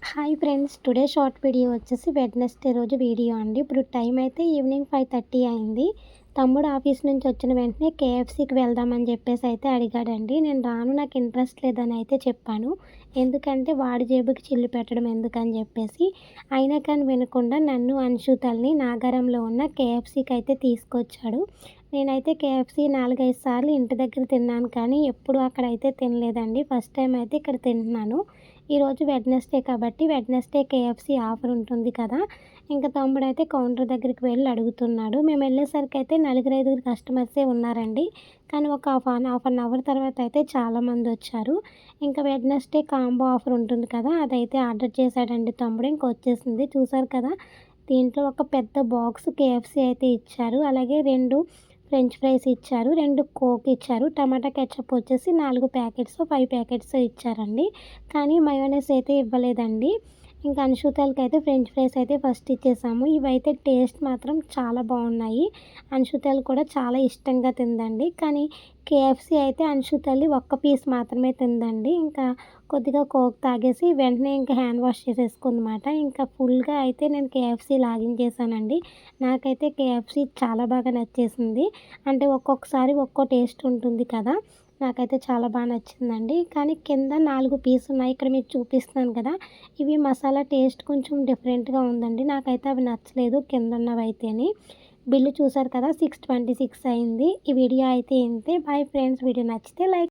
Hi friends, today short video వచ్చేసి Wednesday రోజు video అండి. ఇప్పుడు టైం అయితే ఈవినింగ్ 5:30 అయింది. తమ్ముడు ఆఫీస్ నుంచి వచ్చిన వెంటనే కేఎఫ్సీకి వెళ్దామని చెప్పేసి అయితే అడిగాడండి. నేను రాను, నాకు ఇంట్రెస్ట్ లేదని అయితే చెప్పాను. ఎందుకంటే వాడి జేబుకి చిల్లు పెట్టడం ఎందుకని చెప్పేసి. అయినా కానీ వినకుండా నన్ను, అన్షుతల్ని నాగారంలో ఉన్న కేఎఫ్సీకి అయితే తీసుకొచ్చాడు. నేనైతే కేఎఫ్సీ 4, 5 సార్లు ఇంటి దగ్గర తిన్నాను కానీ ఎప్పుడు అక్కడైతే తినలేదండి. ఫస్ట్ టైం అయితే ఇక్కడ తింటున్నాను. ఈరోజు వెడ్నెస్డే కాబట్టి వెడ్నెస్డే కేఎఫ్సీ ఆఫర్ ఉంటుంది కదా! ఇంక తమ్ముడైతే కౌంటర్ దగ్గరికి వెళ్ళి అడుగుతున్నాడు. మేము వెళ్ళేసరికైతే నలుగురు, ఐదుగురు కస్టమర్సే ఉన్నారండి. కానీ ఒక హాఫ్ అన్ అవర్ తర్వాత అయితే చాలామందొచ్చారు. ఇంకా వెడ్నెస్డే కాంబో ఆఫర్ ఉంటుంది కదా! అదైతే ఆర్డర్ చేశాడండి తమ్ముడు. ఇంక వచ్చేసింది. చూసారు కదా! దీంట్లో ఒక పెద్ద బాక్స్ కేఎఫ్సీ అయితే ఇచ్చారు. అలాగే 2 ఫ్రెంచ్ ఫ్రైస్ ఇచ్చారు. 2 కోక్ ఇచ్చారు. టమాటా కెచప్ వచ్చేసి 4 ప్యాకెట్సో, 5 ప్యాకెట్సో ఇచ్చారండి. కానీ మయోనైస్ అయితే ఇవ్వలేదండి. ఇంకా అన్షుతలకైతే ఫ్రెంచ్ ఫ్రైస్ అయితే ఫస్ట్ ఇచ్చేసాము. ఇవైతే టేస్ట్ మాత్రం చాలా బాగున్నాయి. అన్షుతల్ కూడా చాలా ఇష్టంగా తిందండి. కానీ కేఎఫ్సీ అయితే అన్షుతల్లి ఒక్క పీస్ మాత్రమే తిందండి. ఇంకా కొద్దిగా కోక్ తాగేసి వెంటనే ఇంకా హ్యాండ్ వాష్ చేసేసుకుందన్నమాట. ఇంకా ఫుల్‌గా అయితే నేను కేఎఫ్సీ లాగించేసానండి. నాకైతే కేఎఫ్సీ చాలా బాగా నచ్చేసింది. అంటే ఒక్కొక్కసారి ఒక్కో టేస్ట్ ఉంటుంది కదా! నాకైతే చాలా నచ్చిందండి. కానీ కింద 4 పీసులున్నాయి. ఇక్కడ మీకు చూపిస్తున్నాను కదా! ఇవి మసాలా టేస్ట్ కొంచెం డిఫరెంట్‌గా ఉందండి. నాకైతే అవి నచ్చలేదు కిందున్నవైతేని. బిల్లు చూసారు కదా! 626 అయింది. ఈ వీడియో అయితే ఇంతే. Bye friends. వీడియో నచ్చితే లైక్